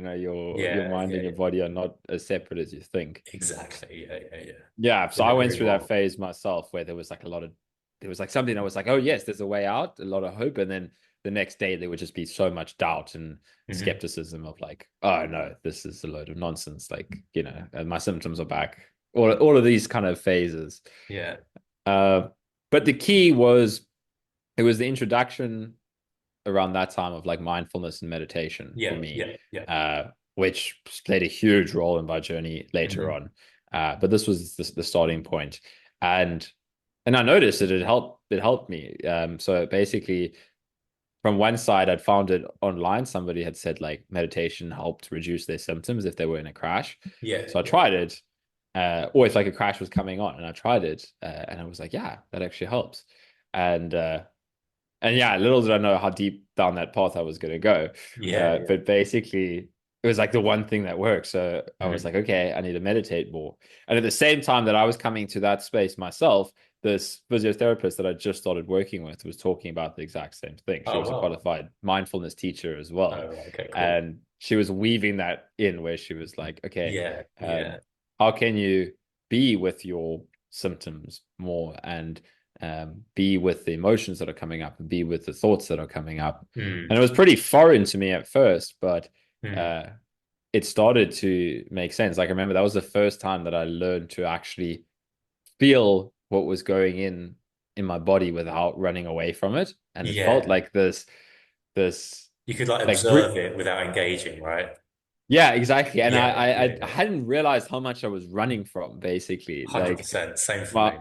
your Yeah, mind yeah, and your yeah. body are not as separate as you think. Exactly. Yeah, yeah, yeah. Yeah, so I Couldn't went agree through that more. phase myself where there was like something that was like, oh yes, there's a way out, a lot of hope, and then the next day there would just be so much doubt and Hmm. skepticism of like, oh no, this is a load of nonsense. Like, and my symptoms are back. All of these kind of phases. Yeah, Uh, but the key was it was the introduction around that time of like mindfulness and meditation for yeah, me, yeah, yeah. uh, which played a huge role in my journey later Hmm. on. But this was the starting point, and I noticed that it helped me. So basically, from one side, I'd found it online. Somebody had said like meditation helped reduce their symptoms if they were in a crash. Yeah, So I yeah. tried it, or if like a crash was coming on, and I tried it, and I was like, yeah, that actually helps. And yeah, little did I know how deep down that path I was going to go. Yeah, yeah. But basically, it was like the one thing that worked. So I was Hmm. like, okay, I need to meditate more. And at the same time that I was coming to that space myself, this physiotherapist that I just started working with was talking about the exact same thing. She Oh, was a wow. qualified mindfulness teacher as Oh, well. right, okay, cool. And she was weaving that in where she was like, okay, Yeah, um, yeah. how can you be with your symptoms more and be with the emotions that are coming up and be with the thoughts that are coming up. Hmm. And it was pretty foreign to me at first, but Hmm. uh, it started to make sense. Like I remember that was the first time that I learned to actually feel what was going in my body without running away from it. And it felt Yeah. like this You could like like observe it without engaging, right? yeah, exactly. And Yeah, yeah, I yeah. hadn't realized how much I was running from basically. Like 100%. Same for my me.